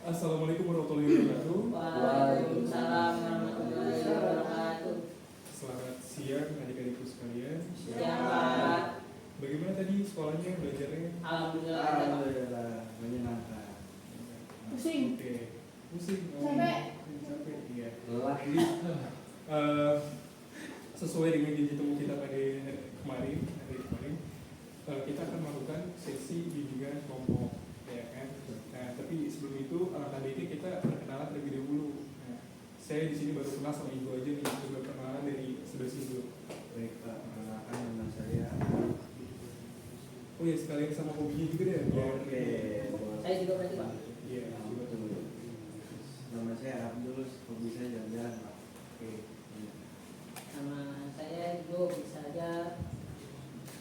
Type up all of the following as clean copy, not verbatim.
Assalamualaikum warahmatullahi wabarakatuh. Waalaikumsalam warahmatullahi wabarakatuh. Selamat siang adik-adikku sekalian. Siang Pak. Bagaimana tadi sekolahnya, belajarnya? Alhamdulillah. Menyenangkan. Pusing. Oke. Pusing. Capek. Capek. Iya. Lelah. Jadi sesuai dengan janji temu kita pada hari kemarin, kita akan melakukan sesi bimbingan kelompok, ya kan? Nah, tapi sebelum itu alangkah baiknya kita perkenalan terlebih dahulu. Nah, saya di sini baru kenal sama Ibu aja nih, coba perkenalan dari sebelah sini dulu. Baik Pak, perkenalkan nama saya. Oh ya, sekalian sama hobinya juga deh. Oke. Saya juga berarti Pak. Iya, coba dulu. Nama saya Abdul, hobi saya jalan-jalan Pak. Oke. Nama saya juga bisa aja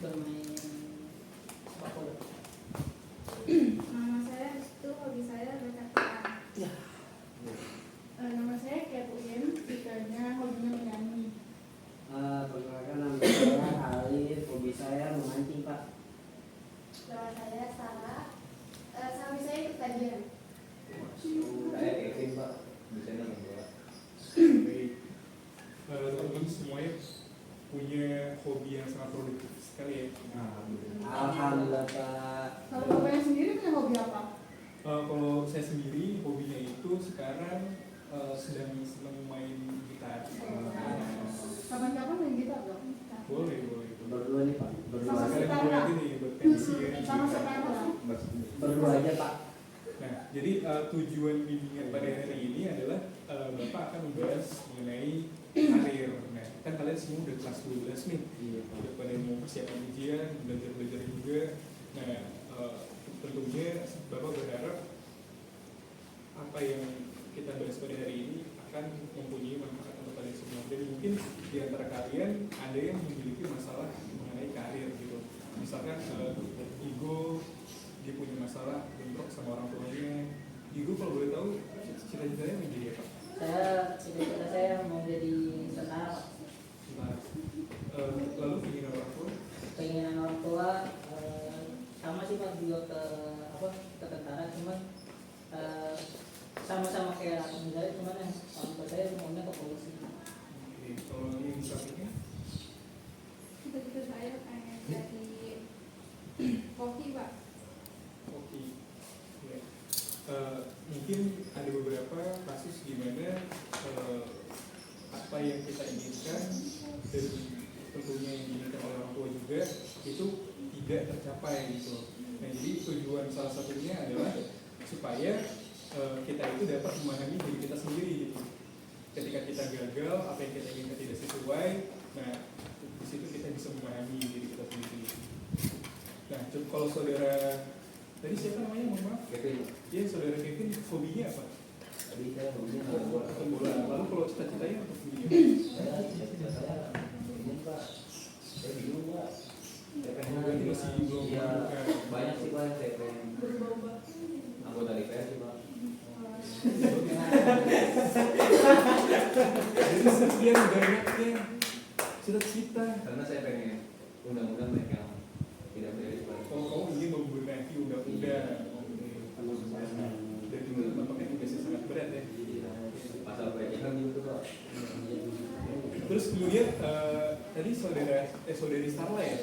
bermain sepak bola. Nama saya itu hobi saya baca Quran. Ya. Nama saya Kat Uyen, jikanya hobinya menyanyi. Perkenalkan nama saya Alif, hobi saya memancing Pak. Nama saya Sarah, hobi saya ikut kajian. Saya Kevin Pak, biasanya main bola. Baik. Teman-teman semuanya punya hobi yang sangat produktif sekali ya. Alhamdulillah Pak. Kalau bapaknya sendiri punya hobi apa? Kalau saya sendiri hobinya itu sekarang sedang senang main gitar. Kapan-kapan main gitar dong? Boleh. Berdua nih Pak. Berdua. Sama Sekali setara. buat ini buat pensi ya. Sama setara. Berdua aja Pak. Nah, jadi tujuan bimbingan pada hari ini adalah Bapak akan membahas mengenai karir. Nah, kan kalian semua udah kelas 12 nih. Iya Pak. Udah pada mau persiapan ujian, belajar juga. Nah, tentunya Bapak berharap apa yang kita bahas pada hari ini akan mempunyai manfaat untuk kalian semua. Dan mungkin di antara kalian ada yang memiliki masalah mengenai karir gitu. Misalkan Igo dia punya masalah bentrok sama orang tuanya. Igo kalau boleh tahu cita-citanya menjadi apa? Cita-cita saya mau jadi tentara Pak. Nah, lalu keinginan orang tua? Keinginan orang tua sama sih Pak, juga ke tentara, cuman sama-sama kayak aku misalnya, cuman yang orang tua saya maunya ke polisi. Oke, kalau yang sampingnya? Cita-cita saya pengen jadi koki, Pak. Oke. Ya. Mungkin ada beberapa kasus di mana apa yang kita inginkan dan tentunya yang diinginkan oleh orang tua juga itu tidak tercapai gitu. Nah, jadi tujuan salah satunya adalah supaya kita itu dapat memahami diri kita sendiri gitu. Ketika kita gagal, apa yang kita inginkan tidak sesuai, nah di situ kita bisa memahami diri kita sendiri. Nah, kalau saudara tadi siapa namanya? Mohon maaf. Kevin, Ya, saudara Kevin, hobinya apa? tadi saya hobinya main bola. Bola. Lalu kalau cita-citanya untuk dunia? Saya cita-cita saya ini Pak, saya bingung Pak. Saya pengen Berarti masih belum Iya, menemukan. banyak sih Pak yang saya pengen. Berubah-ubah. Anggota DPR sih Pak. Jadi sekian banyaknya cita-cita. Karena saya pengen undang-undang banyak yang tidak beres Pak. Kalau kamu ingin membenahi undang-undang, dan juga tampaknya tugasnya sangat berat ya. Pasal pelecehan gitu Pak. Terus kemudian tadi saudari Starla ya,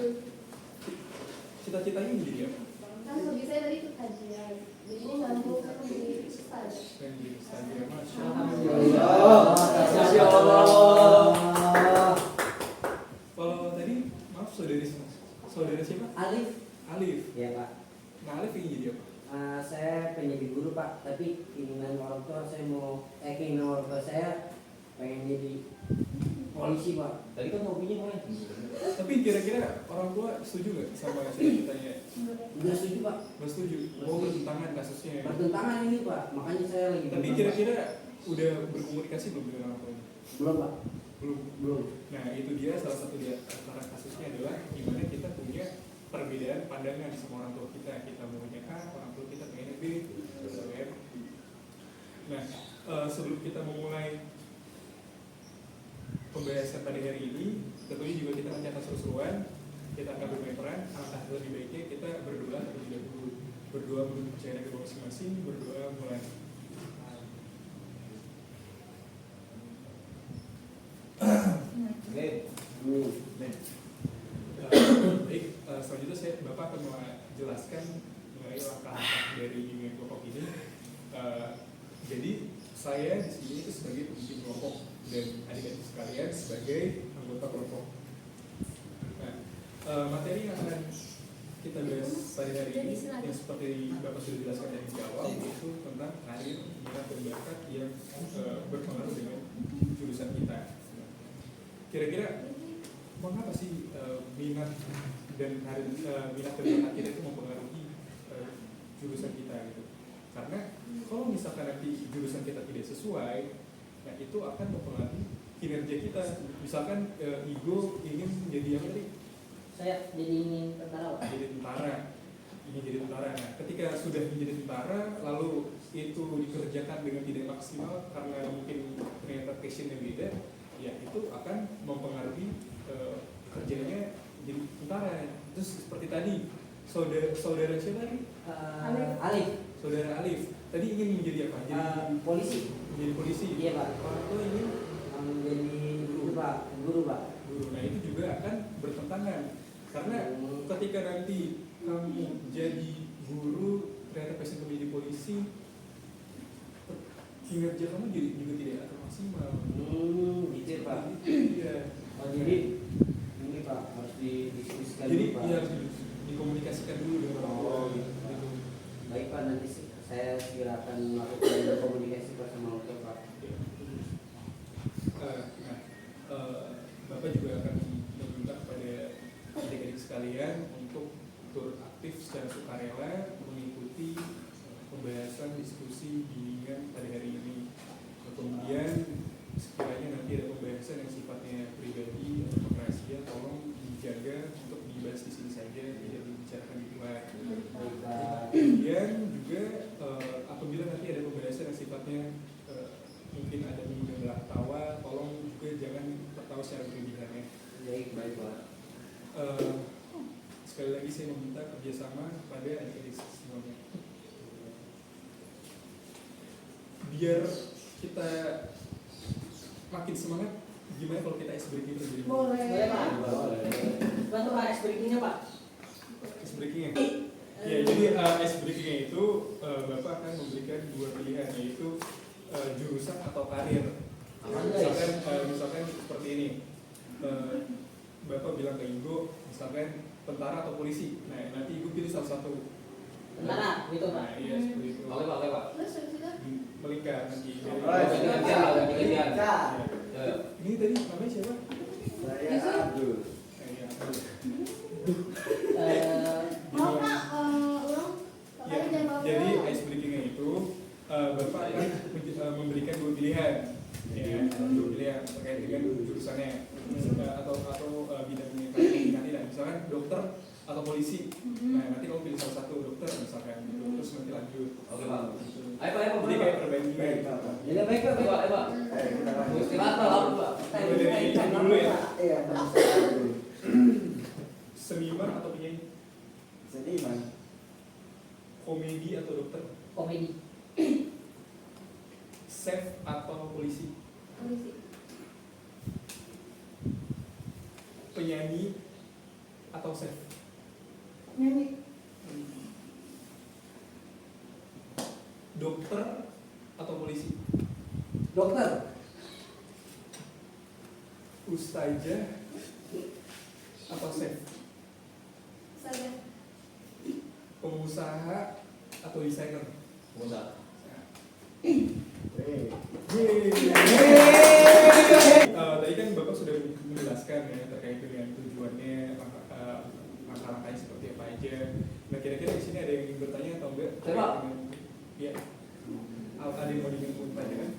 cita-citanya menjadi apa? Kan hobi saya tadi ikut kajian. Jadi nyambung ke menjadi ustaz. Dan jadi saja, masya Alhamdulillah. Masya Allah. Kalau tadi maaf saudara siapa? Alif. Alif. Iya Pak. Nah, Alif ingin jadi apa? Saya pengen jadi guru Pak, tapi keinginan orang tua saya keinginan orang tua saya pengen jadi polisi Pak. Tadi kan hobinya main. Tapi kira-kira orang tua setuju nggak sama cita-citanya? Udah setuju Pak. Nggak setuju. Oh, bertentangan kasusnya. Ya? Bertentangan ini Pak, makanya saya lagi. Tapi bimbang, kira-kira udah berkomunikasi belum dengan orang tuanya? Pak. Belum Pak. Belum. Nah, itu dia salah satu di antara kasusnya adalah gimana kita punya perbedaan pandangan sama orang tua kita. Kita maunya A, orang tua kita pengennya B, gitu ya. Nah, sebelum kita memulai pembahasan pada hari ini, tentunya juga kita mencatat seru-seruan, kita akan bermain peran. Alangkah lebih baiknya kita berdoa terlebih dahulu, berdoa menurut kepercayaan agama masing-masing, berdoa mulai. Baik, selanjutnya Bapak akan menjelaskan mengenai langkah-langkah dari bimbingan kelompok ini. Jadi saya di sini itu sebagai pemimpin kelompok dan adik-adik sekalian sebagai anggota kelompok. Nah, materi yang akan kita bahas pada hari ini yang seperti Bapak sudah jelaskan dari awal, yaitu tentang karir, minat dan bakat yang berpengaruh dengan jurusan kita. Kira-kira mengapa sih minat dan karir, minat dan bakat kita itu mempengaruhi jurusan kita gitu? Karena kalau misalkan nanti jurusan kita tidak sesuai, nah itu akan mempengaruhi kinerja kita. Misalkan Igo ingin menjadi apa tadi? Saya jadi ingin tentara, Pak. Jadi tentara. Ini jadi tentara. Nah, ketika sudah menjadi tentara, lalu itu dikerjakan dengan tidak maksimal karena mungkin ternyata passionnya beda, ya itu akan mempengaruhi kerjanya jadi tentara. Terus seperti tadi, saudara siapa tadi? Alif. Saudara Alif. Tadi ingin menjadi apa? Jadi Polisi. menjadi polisi. Iya Pak. Orang tua ingin Menjadi guru Pak. guru. Nah itu juga akan bertentangan karena ketika nanti kamu jadi guru ternyata passion kamu jadi polisi, kinerja kamu juga tidak akan maksimal. Gitu Pak. Iya. Oh jadi ini Pak harus didiskusikan Jadi dulu Pak. iya harus dikomunikasikan dulu dengan orang tua. Gitu. Baik Pak, nanti saya segera akan melakukan komunikasi bersama orang tua Pak. Bapak juga akan meminta kepada adik-adik sekalian untuk turut aktif secara sukarela mengikuti pembahasan diskusi bimbingan pada hari ini. Kemudian sekiranya nanti ada pembahasan yang sifatnya pribadi atau rahasia, tolong dijaga untuk dibahas di sini saja, tidak dibicarakan di luar. Kemudian juga apabila nanti ada pembahasan yang sifatnya mungkin ada mengundang tawa, tolong juga jangan tertawa secara berlebihan ya. Baik Pak. Sekali lagi saya meminta kerjasama pada adik-adik semuanya. Biar kita makin semangat, gimana kalau kita ice breaking terjadi? Boleh, Pak. Bantu Pak ice breaking-nya, Pak. Ice breaking-nya? Ya, jadi ice breaking-nya itu Bapak akan memberikan dua pilihan, yaitu jurusan atau karir. Misalkan seperti ini, Bapak bilang ke Igo, misalkan tentara atau polisi. Nah, nanti Igo pilih salah satu. Tentara, gitu Pak. Nah, iya seperti itu. Oke Pak. Terus habis itu Melingkar nanti. Gantian. Ya. Ini tadi namanya siapa? Saya Abdul. Iya. mau Pak ulang Ya, Pokoknya jangan bawa jadi pulang. ice breaking-nya itu Bapak akan memberikan dua pilihan, ya, dua pilihan terkait dengan jurusannya atau bidangnya nanti. Misalkan dokter atau polisi. Nah nanti kamu pilih salah satu, dokter misalkan, gitu. Terus nanti lanjut. Oke Pak. Ayo Jadi kayak perbandingan. Baik Pak. Jadi baik Pak. Ayo Pak. Kita lanjut. Istirahat Pak, lapar Pak. Dari dulu ya. Iya, nama saya Abdul. Seniman atau penyanyi, Seniman. komedi atau dokter, Komedi. chef atau polisi, Polisi. penyanyi atau chef. Nyanyi. Dokter atau polisi, Dokter. ustazah atau chef, Saya. pengusaha atau desainer. Pengusaha. Tadi kan Bapak sudah menjelaskan ya terkait dengan tujuannya, langkah-langkahnya seperti apa aja. Nah kira-kira di sini ada yang ingin bertanya atau enggak? Coba. Ya. Ada yang mau ditanyakan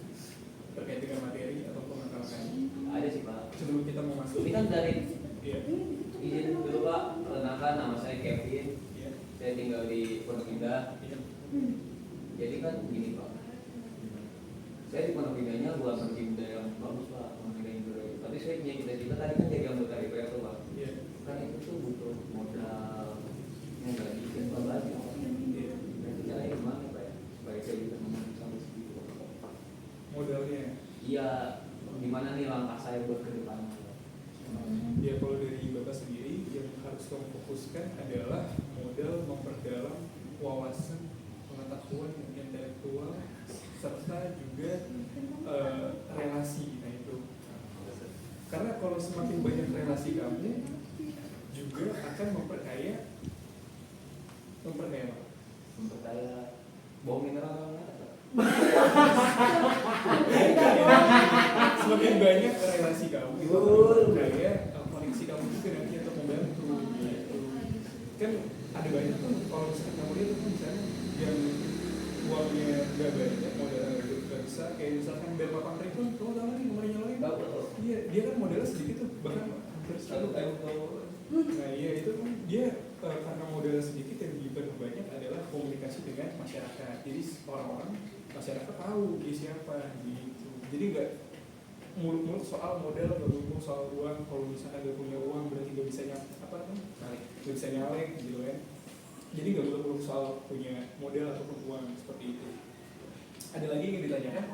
terkait dengan materi ataupun langkah-langkahnya? Ada sih Pak. Sebelum kita mau masuk. Ini kan dari Iya. izin dulu Pak, perkenalkan nama saya Kevin. Iya. Saya tinggal di Pondok Indah. Iya. Jadi kan gini Pak. Saya di Pondok Indahnya bukan Pondok Indah yang bagus Pak, Pondok Indah yang bagus. Tapi saya punya cita-cita tadi kan jadi anggota DPR tuh Pak. Iya. Kan itu tuh butuh modal yang nggak dikit banget. Iya. Nanti caranya gimana Pak ya? Supaya saya bisa memenuhi sampai segitu. Modalnya. Iya, gimana nih langkah saya buat ke depannya? fokuskan adalah model memperdalam wawasan pengetahuan intelektual serta juga relasi. Nah itu karena kalau semakin banyak relasi kamu juga akan memperkaya bau mineral semakin banyak relasi kamu itu akan memperkaya koneksi kamu juga nanti untuk membantu gitu. Kan ada banyak tuh kalau misalkan kamu lihat tuh misalnya yang uangnya nggak banyak modalnya nggak besar kayak misalkan Ben Papang Rekon kamu tahu kan nomornya lain iya dia kan modalnya sedikit tuh bahkan hampir satu nah iya itu kan dia karena modalnya sedikit yang dibantu banyak adalah komunikasi dengan masyarakat jadi orang-orang masyarakat tahu dia siapa gitu jadi nggak muluk-muluk soal modal muluk-muluk soal uang kalau misalkan nggak punya uang berarti nggak bisa nggak bisa nyalek gitu kan jadi nggak muluk-muluk soal punya modal ataupun uang seperti itu. Ada lagi yang ditanyakan?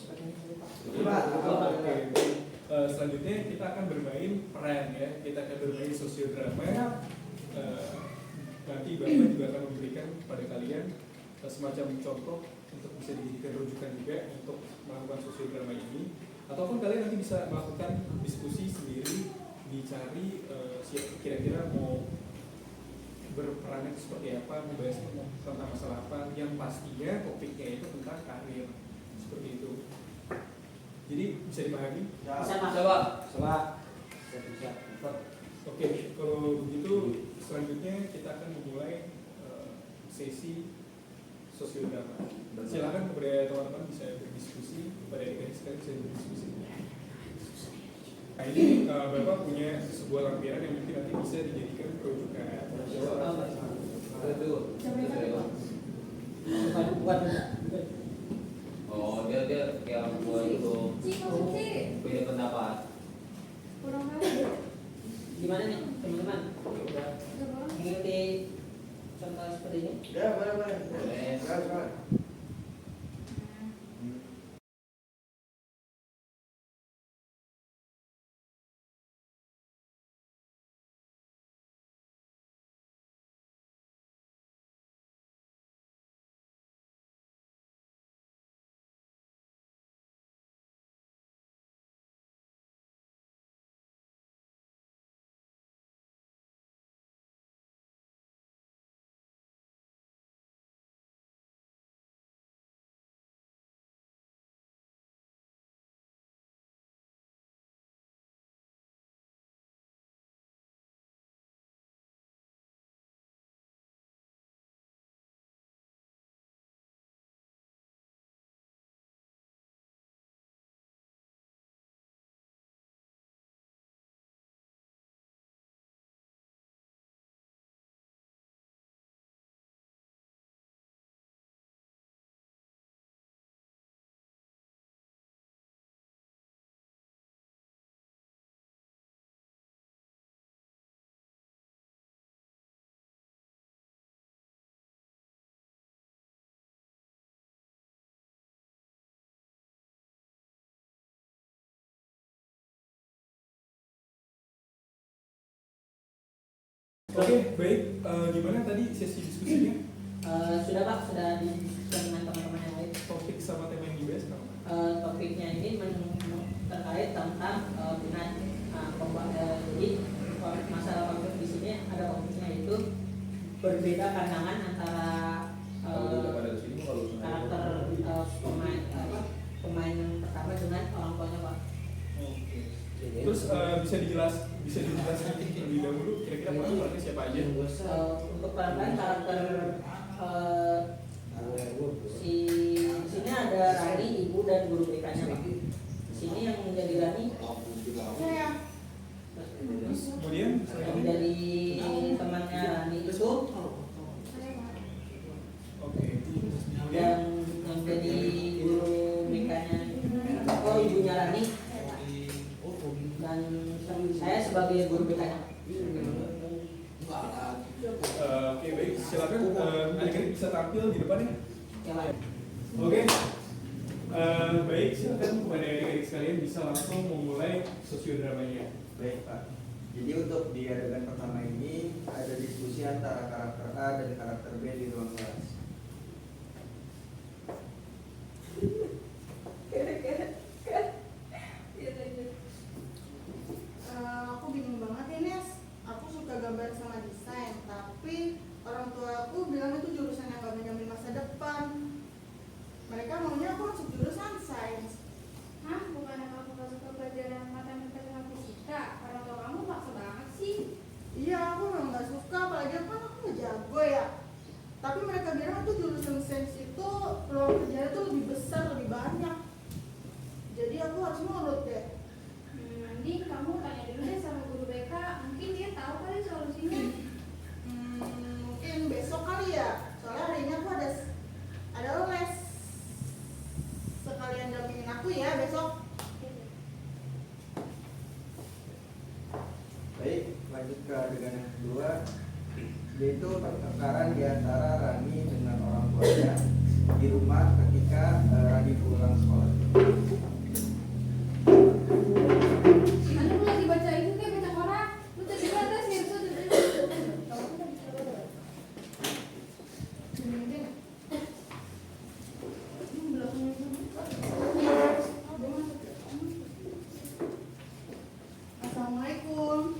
Oke. Selanjutnya kita akan bermain peran ya. Kita akan bermain sosiodrama. Nanti Bapak juga akan memberikan pada kalian semacam contoh untuk bisa dijadikan rujukan juga untuk melakukan sosiodrama ini. Ataupun kalian nanti bisa melakukan diskusi sendiri, dicari kira-kira mau berperannya seperti apa, membahas tentang masalah apa, yang pastinya topiknya itu tentang karir seperti itu. Jadi bisa dipahami? Bisa. Oke, kalau begitu selanjutnya kita akan memulai sesi sosiodrama. Silakan kepada teman-teman bisa berdiskusi, kepada adik-adik sekalian bisa berdiskusi. Nah ini Bapak punya sebuah lampiran yang mungkin nanti bisa dijadikan rujukan. Oh dia yang buat itu punya pendapat. Gimana nih teman-teman? Mengikuti contoh seperti ini? Ya, boleh. Boleh. Oke, baik. Gimana tadi sesi diskusinya? Sudah Pak, sudah didiskusikan dengan teman-teman yang lain. Topik sama tema yang dibahas apa? Topiknya ini terkait tentang minat jadi masalah konflik di sini ada konfliknya itu berbeda pandangan antara karakter pemain yang pertama dengan orang tuanya Pak. Oke. Terus bisa dijelaskan terlebih dahulu kira-kira perannya siapa aja? Untuk peran karakter di sini ada Rani, ibu dan guru BK-nya Pak. Di sini yang menjadi Rani Saya. Terus kemudian yang dari temannya Rani itu oke. Kemudian yang jadi guru BK-nya ibunya Rani dan saya sebagai guru BK-nya. Oke, baik. Silakan adik-adik bisa tampil di depan ya. Ya Pak. Oke. Baik, silakan kepada adik-adik sekalian bisa langsung memulai sosiodramanya. Baik, Pak. Jadi untuk di adegan pertama ini ada diskusi antara karakter A dan karakter B di ruang kelas. Aku bingung banget ya Nes. Aku suka gambar sama desain, tapi orang tua aku bilang itu jurusan yang gak menjamin masa depan. Mereka maunya aku masuk jurusan sains. Hah? Bukannya kamu gak suka pelajaran matematika dan fisika? Orang tua kamu maksa banget sih. Iya, aku memang gak suka, apalagi kan aku gak jago ya. Tapi mereka bilang itu jurusan sains itu peluang kerjanya tuh lebih besar, lebih banyak. Jadi aku harus nurut deh. Mending kamu tanya dulu deh sama guru BK. Mungkin dia tahu kali solusinya. Mungkin besok kali ya. Soalnya hari ini aku ada les. Sekalian dampingin aku ya besok. Baik, lanjut ke adegan yang kedua, yaitu pertengkaran di antara Rani dengan orang tuanya di rumah ketika Rani pulang sekolah. Anu lu lagi baca itu kayak baca koran. Lu tadi ada sih itu. Assalamualaikum.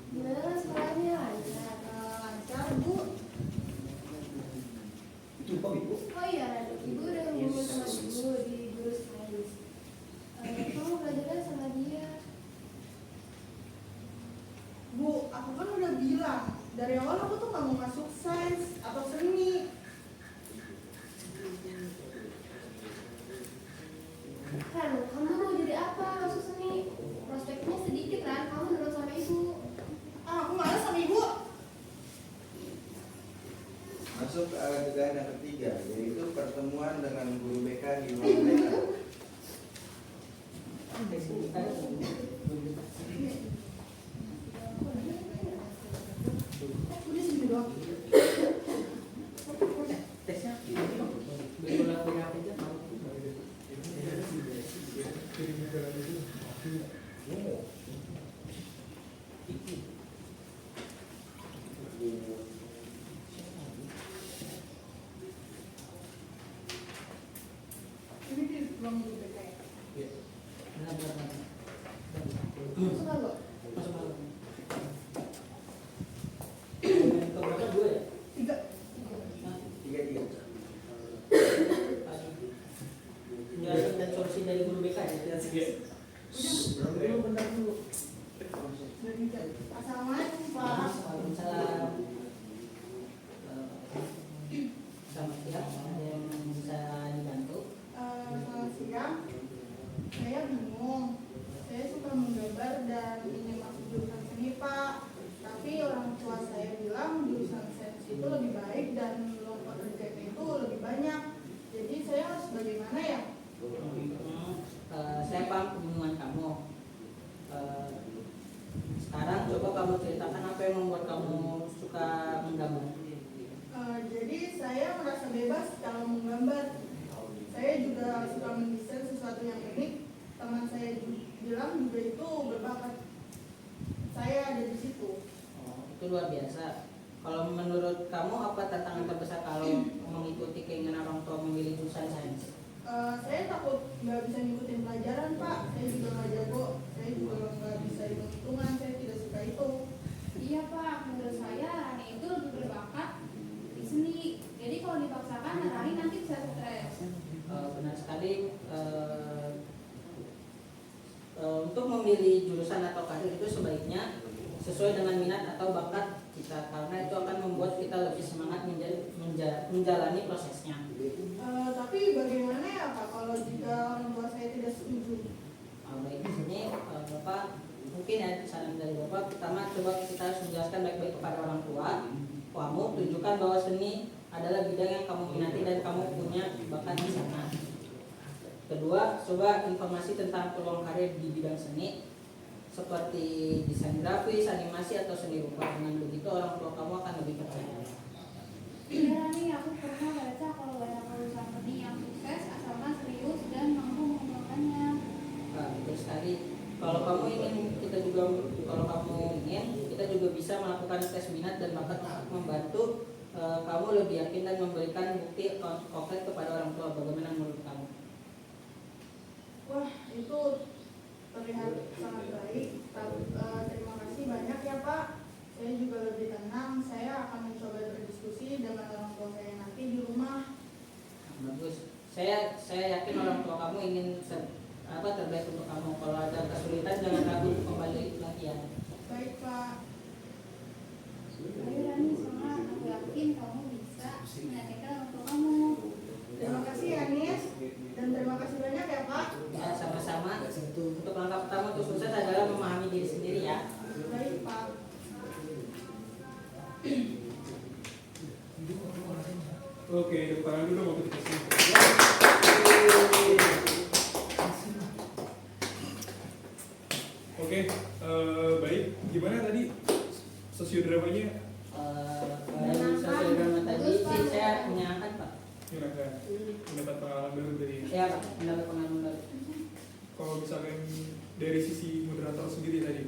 Gimana sekolahnya lancar? Lancar Bu. Oh iya, ibu udah ngomong sama ibu di guru sains. Kamu belajarnya sama dia. Bu, aku kan udah bilang dari awal aku tuh gak mau masuk sains atau seni. Kan, kamu mau jadi apa? Masuk seni. Prospeknya sedikit kan, kamu nurut sama ibu. Aku malas sama ibu. Masuk ke adegan yang ketiga, yaitu pertemuan dengan guru BK di ruang BK. Udah segini doang. Tesnya berulang berapa jam? Ini di ruang guru BK ya. Suka nggak? Masuk malam. Keberapa dua ya? 3. Tiga. Penjelasan dan solusi dari guru BK ya? Belum bentar dulu. Assalamualaikum Pak. Waalaikumsalam. Selamat siang, ada yang bisa dibantu? Selamat siang. Saya bingung. Saya suka menggambar dan ingin masuk jurusan seni Pak. Tapi orang tua saya bilang jurusan sains itu lebih baik dan lomba kerjanya itu lebih banyak. Jadi saya harus bagaimana ya? Saya paham kebingungan kamu. Sekarang coba kamu ceritakan apa yang membuat kamu suka menggambar. Jadi saya merasa bebas kalau menggambar. Saya juga suka mendesain sesuatu yang unik. Teman saya bilang juga itu berbakat. Saya ada di situ. Itu luar biasa. Kalau menurut kamu apa tantangan terbesar kalau mengikuti keinginan orang tua memilih jurusan sains? Saya takut nggak bisa ngikutin pelajaran Pak. Saya juga nggak jago. Saya juga nggak bisa hitung-hitungan. Saya tidak suka itu. Iya Pak, menurut saya Rani itu lebih berbakat di seni. Jadi kalau dipaksakan Rani nanti bisa stres. Benar sekali. Untuk memilih jurusan atau karir itu sebaiknya sesuai dengan minat atau bakat kita, karena itu akan membuat kita lebih semangat menjalani prosesnya. Tapi bagaimana ya Pak kalau jika orang tua saya tidak setuju? Baik, di sini Bapak mungkin ya saran dari Bapak, pertama coba kita harus menjelaskan baik-baik kepada orang tua kamu, tunjukkan bahwa seni adalah bidang yang kamu minati dan kamu punya bakat di sana. Kedua, coba informasi tentang peluang karir di bidang seni seperti desain grafis, animasi, atau seni rupa. Dengan begitu orang tua kamu akan lebih percaya. Iya Rani, aku pernah baca kalau banyak lulusan seni yang sukses asalkan serius dan mampu mengembangkan bisa melakukan tes minat dan bakat untuk membantu kamu lebih yakin dan memberikan bukti konkret kepada orang tua. Bagaimana menurut kamu? Wah, itu terlihat sangat baik. Terima kasih banyak ya Pak. Saya juga lebih tenang. Saya akan mencoba berdiskusi dengan orang tua saya nanti di rumah. Bagus. Saya yakin orang tua kamu ingin terbaik untuk kamu. Kalau ada kesulitan jangan ragu untuk kembali latihan. Baik Pak. Ayo Rani, semangat. Aku yakin kamu bisa meyakinkan orang tua kamu. Terima kasih ya Nis. Dan terima kasih banyak ya Pak. Ya, sama-sama. Untuk langkah pertama untuk sukses adalah memahami diri sendiri ya. Baik Pak. Oke, tepuk tangan dulu waktu kita sini. Oke, baik. Gimana tadi sosiodramanya? Dari sosial drama tadi sih saya menyenangkan Pak. Silakan. Mendapat pengalaman baru dari. Ya Pak, mendapat pengalaman baru. Kalau misalkan dari sisi moderator sendiri tadi,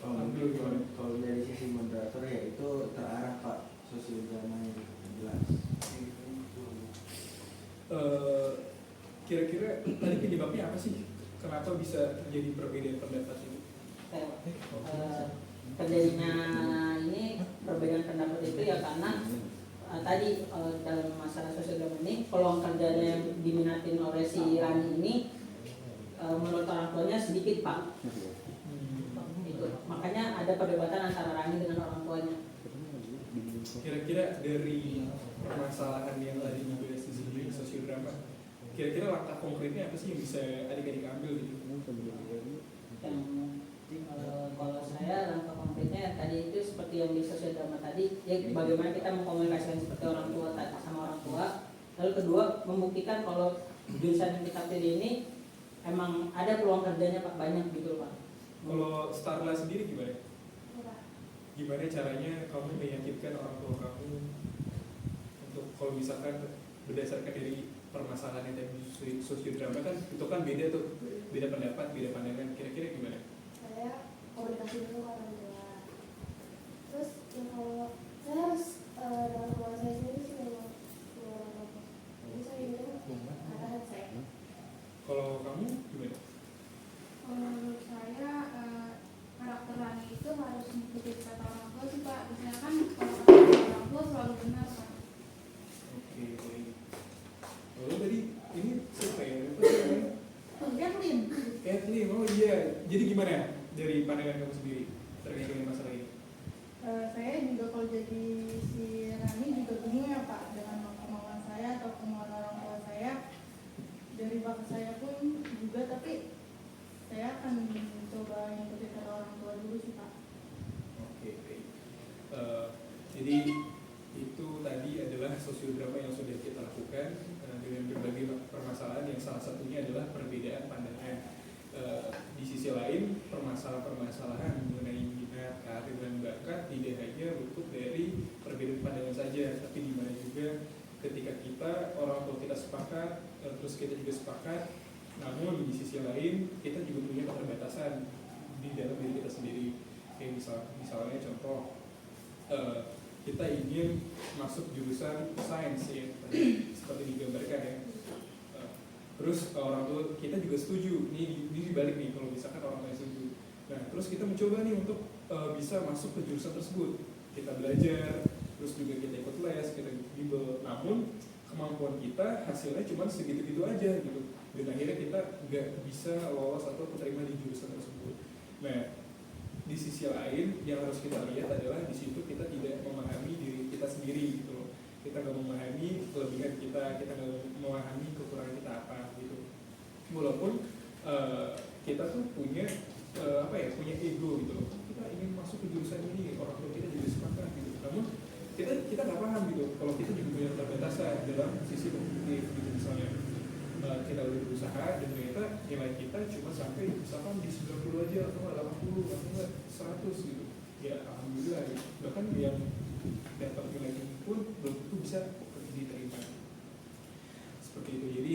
Kalau dari sisi moderator ya itu terarah Pak, sosial dramanya jelas. Kira-kira tadi penyebabnya apa sih? Kenapa bisa terjadi perbedaan pendapat itu? Terjadinya ini perbedaan pendapat itu ya karena tadi dalam masalah sosial drama ini peluang kerjanya yang diminatin oleh si Rani ini menurut orang tuanya sedikit Pak. Itu makanya ada perdebatan antara Rani dengan orang tuanya. Kira-kira dari permasalahan yang tadi dibahas di sini sosiodrama, kira-kira langkah konkretnya apa sih yang bisa adik-adik ambil gitu? Yang kalau saya langkah konkretnya tadi itu seperti yang di sosial drama tadi, ya bagaimana kita mengkomunikasikan seperti orang tua sama orang tua. Lalu kedua, membuktikan kalau jurusan yang kita pilih ini emang ada peluang kerjanya Pak, banyak gitu Pak. Kalau Starla sendiri gimana? Gimana caranya kamu meyakinkan orang tua kamu untuk kalau misalkan berdasarkan dari permasalahan yang tadi sosiodrama kan itu kan beda tuh, beda pendapat, beda pandangan, kira-kira gimana? Saya komunikasi dulu ke orang tua. Terus ya kalau saya harus dalam kemauan saya sendiri sih memang orang tua. Jadi saya ingin arahan saya. Kalau kamu gimana? Menurut saya karakter Rani itu harus mengikuti kata orang tua sih Pak. Biasanya kan kalau kata orang tua selalu benar Pak. Oke, baik. Lalu tadi ini siapa ya? Apa namanya? Kathleen. Kathleen, oh iya. Jadi gimana dari pandangan kamu sendiri terkait dengan masalah ini? Saya juga kalau jadi si Rani juga bingung ya Pak dengan kemauan saya atau kemauan orang tua saya. Dari bakat saya pun juga, tapi saya akan mencoba ngikutin kata orang tua dulu sih Pak. Oke, baik. Jadi itu tadi adalah sosiodrama yang sudah kita lakukan dengan berbagai permasalahan yang salah satunya adalah perbedaan pandangan. Di sisi lain permasalahan mengenai minat, karir dan bakat tidak hanya luput dari perbedaan pandangan saja, tapi di mana juga ketika kita orang tua kita sepakat, terus kita juga sepakat, namun di sisi lain kita juga punya keterbatasan di dalam diri kita sendiri. Kayak misalnya contoh kita ingin masuk jurusan sains ya, seperti digambarkan ya. Terus orang tua kita juga setuju, ini dibalik nih kalau misalkan orang tua setuju. Nah terus kita mencoba nih untuk bisa masuk ke jurusan tersebut. Kita belajar, terus juga kita ikut les, kita bimbel. Namun kemampuan kita hasilnya cuma segitu-gitu aja gitu. Dan akhirnya kita nggak bisa lolos atau keterima di jurusan tersebut. Nah di sisi lain yang harus kita lihat adalah di situ kita tidak memahami diri kita sendiri gitu loh. Kita nggak memahami kelebihan kita nggak memahami kekurangan kita apa gitu. Walaupun kita tuh punya punya ego gitu loh. Kita ingin masuk ke jurusan ini, orang tua kita juga sepakat gitu. Namun kita nggak paham gitu. Kalau kita juga punya keterbatasan dalam sisi kognitif gitu misalnya. Kita udah berusaha dan ternyata nilai kita cuma sampai misalkan di 90 aja atau 80 atau 100 gitu. Ya alhamdulillah gitu. Bahkan yang dapat nilai tinggi pun belum tentu bisa diterima. Seperti itu. Jadi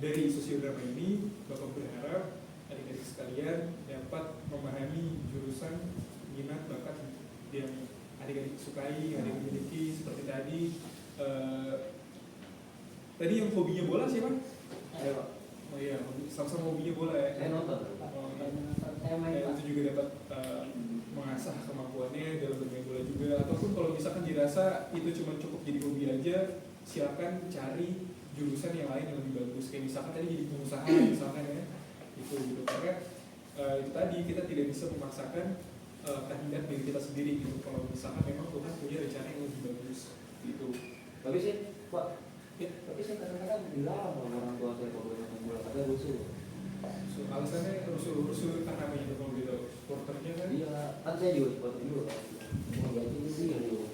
dari sosiodrama ini Bapak berharap adik-adik sekalian dapat memahami jurusan minat, bakat yang adik-adik sukai, adik miliki seperti tadi. Tadi yang hobinya bola siapa? Ayo Pak. Oh iya, sama-sama hobinya bola ya. Saya nonton. Saya main Pak. Itu juga dapat mengasah kemampuannya dalam bermain bola juga. Ataupun kalau misalkan dirasa itu cuma cukup jadi hobi aja, silakan cari jurusan yang lain yang lebih bagus. Kayak misalkan tadi jadi pengusaha misalkan ya, itu gitu. Karena itu tadi kita tidak bisa memaksakan kehendak diri kita sendiri gitu. Kalau misalkan memang Tuhan punya rencana yang lebih bagus gitu. Tapi sih Pak, tapi saya kadang-kadang dilarang sama orang tua saya kalau boleh main bola, katanya rusuh. So, alasannya rusuh karena apa itu kalau gitu? Supporternya kan? Iya, kan saya juga supporter juga Pak. Mau ganti itu dia juga.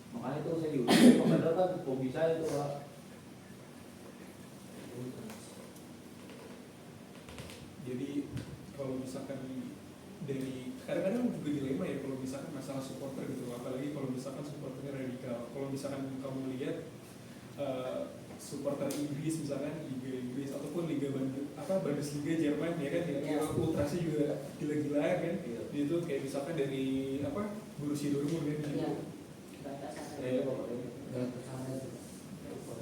Makanya tuh saya diusir, padahal kan hobi saya tuh Pak. Jadi kalau misalkan dari kadang-kadang juga dilema ya kalau misalkan masalah supporter gitu, apalagi kalau misalkan supporternya radikal. Kalau misalkan kamu lihat supporter Inggris misalkan Liga Inggris ataupun Liga Bundesliga Jerman ya kan, yang ultrasnya juga gila-gila kan. Itu kayak misalkan dari Borussia Dortmund kan gitu.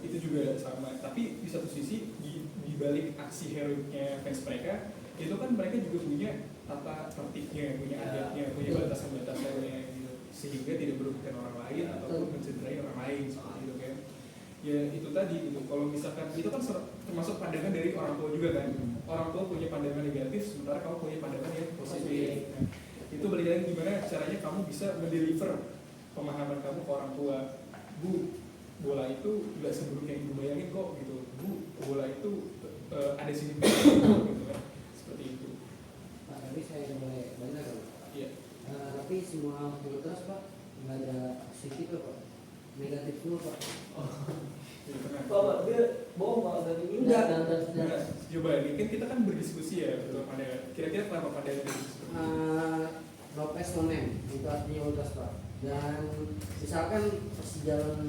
Itu juga sama. Tapi di satu sisi di balik aksi heroiknya fans mereka, itu kan mereka juga punya tata tertibnya, punya adatnya, punya batasan-batasannya gitu. Sehingga tidak merugikan orang lain ataupun mencederai orang lain seperti itu kan. Ya itu tadi gitu. Kalau misalkan itu kan termasuk pandangan dari orang tua juga kan. Orang tua punya pandangan negatif, sementara kamu punya pandangan yang positif. Nah, itu balik lagi gimana caranya kamu bisa mendeliver pemahaman kamu ke orang tua. Bu, bola itu nggak seburuk yang ibu bayangin kok gitu. Bu, bola itu ada sini gitu kan. Seperti itu. Pak, tapi saya boleh benar Pak. Iya. Tapi semua ultras Pak nggak ada positif Pak, negatif semua Pak. Pak, dia bohong Pak, dari ini. Enggak. Nah, coba ini kan kita kan berdiskusi ya betul pandangan. Kira-kira kenapa pandangan itu? Lopez Monem itu artinya ultras Pak. Dan misalkan persijalan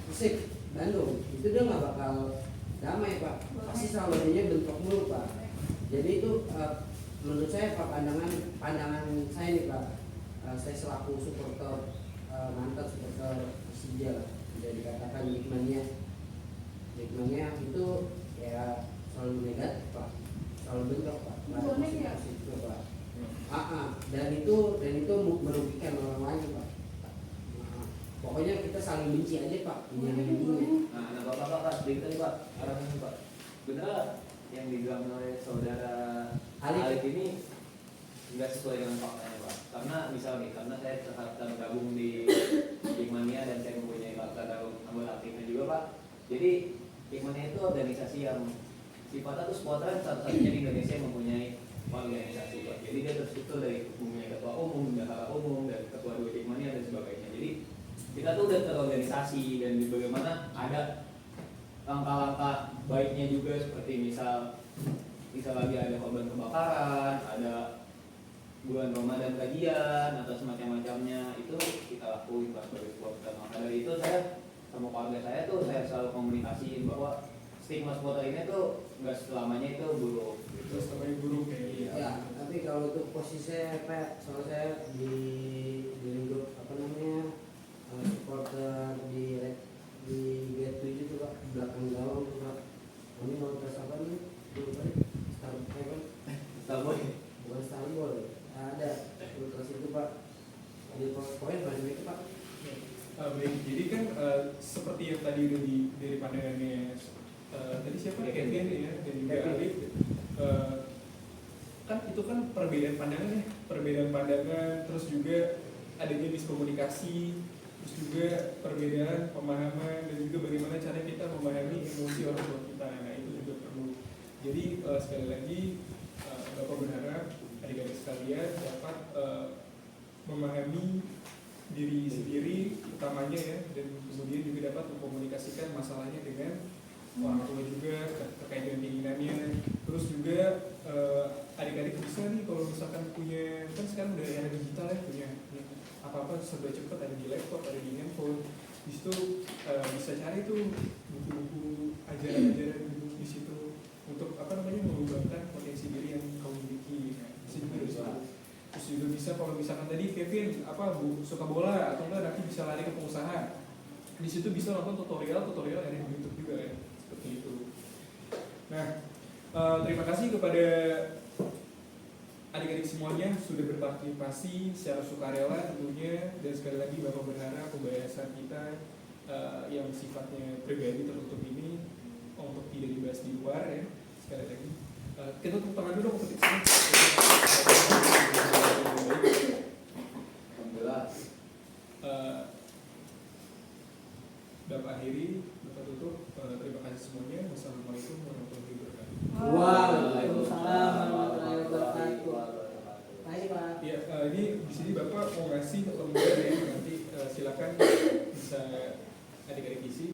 Persib Bandung itu dia nggak bakal damai Pak, pasti selalu adanya bentrok mulu Pak. Jadi itu menurut saya Pak, pandangan saya nih Pak, saya selaku supporter mantan supporter Persija lah, bisa dikatakan hikmahnya itu ya selalu negatif Pak, selalu bentrok Pak, Bonek ya? positif Pak. Dan itu merugikan orang lain Pak. Pokoknya kita saling benci aja Pak. Nah, Bapak sedikit tadi Pak, arahannya Pak. Benar yang dibilang oleh saudara Alif ini nggak sesuai dengan faktanya Pak. Karena misal nih, karena saya tergabung di Hikmania dan saya mempunyai anggota aktifnya juga Pak. Jadi Hikmania itu organisasi yang sifatnya tuh supporter satu-satunya di Indonesia yang mempunyai organisasi Pak. Jadi dia terstruktur dari mempunyai ketua umum, bendahara umum, dan ketua dua Hikmania dan sebagainya. Jadi kita tuh udah terorganisasi dan bagaimana ada langkah-langkah baiknya juga, seperti misal lagi ada korban kebakaran, ada bulan Ramadan kajian atau semacam-macamnya, itu kita lakuin Pak sebagai supporter. Maka dari itu saya sama keluarga saya tuh saya selalu komunikasiin bahwa stigma supporter ini tuh nggak selamanya itu buruk. Terus namanya buruk kayak gitu. Ya, tapi kalau untuk posisi saya Pak, soal saya di lingkup supporter di G7 itu Pak, belakang gawang tuh Pak. Ini mau tes apa nih? Starboy. Bukan Starboy. Ada ultras itu Pak. Di poin banyak itu Pak. Baik, jadi kan seperti yang tadi udah dari pandangannya tadi siapa? Kevin ya, dan juga Alif. Kan itu kan perbedaan pandangan, terus juga adanya miskomunikasi, terus juga perbedaan pemahaman, dan juga bagaimana cara kita memahami emosi orang tua kita. Nah itu juga perlu. Jadi sekali lagi Bapak berharap adik-adik sekalian dapat memahami diri sendiri utamanya ya, dan kemudian juga dapat mengkomunikasikan masalahnya dengan orang tua juga terkait dengan keinginannya. Terus juga adik-adik bisa nih kalau misalkan punya, kan sekarang udah era digital ya, punya apa-apa serba cepat, ada di laptop, ada di handphone. Di situ bisa cari tuh buku-buku ajaran-ajaran di situ untuk mengembangkan potensi diri yang kamu miliki. Nah, bisa juga dari situ. Terus juga bisa kalau misalkan tadi Kevin suka bola atau enggak nanti bisa lari ke pengusaha, di situ bisa nonton tutorial yang ada di YouTube juga kan, seperti itu. Nah, terima kasih kepada adik-adik semuanya sudah berpartisipasi secara sukarela tentunya, dan sekali lagi Bapak berharap pembahasan kita yang sifatnya pribadi tertutup ini untuk tidak dibahas di luar ya. Sekali lagi kita tepuk tangan dulu untuk sini. Alhamdulillah. Bapak akhiri, Bapak tutup. Terima kasih semuanya. Wassalamualaikum warahmatullahi wabarakatuh. Waalaikumsalam warahmatullahi wabarakatuh. Terima kasih Pak. Ya, ini di sini Bapak mau ngasih lembar ya, nanti silakan bisa adik-adik isi.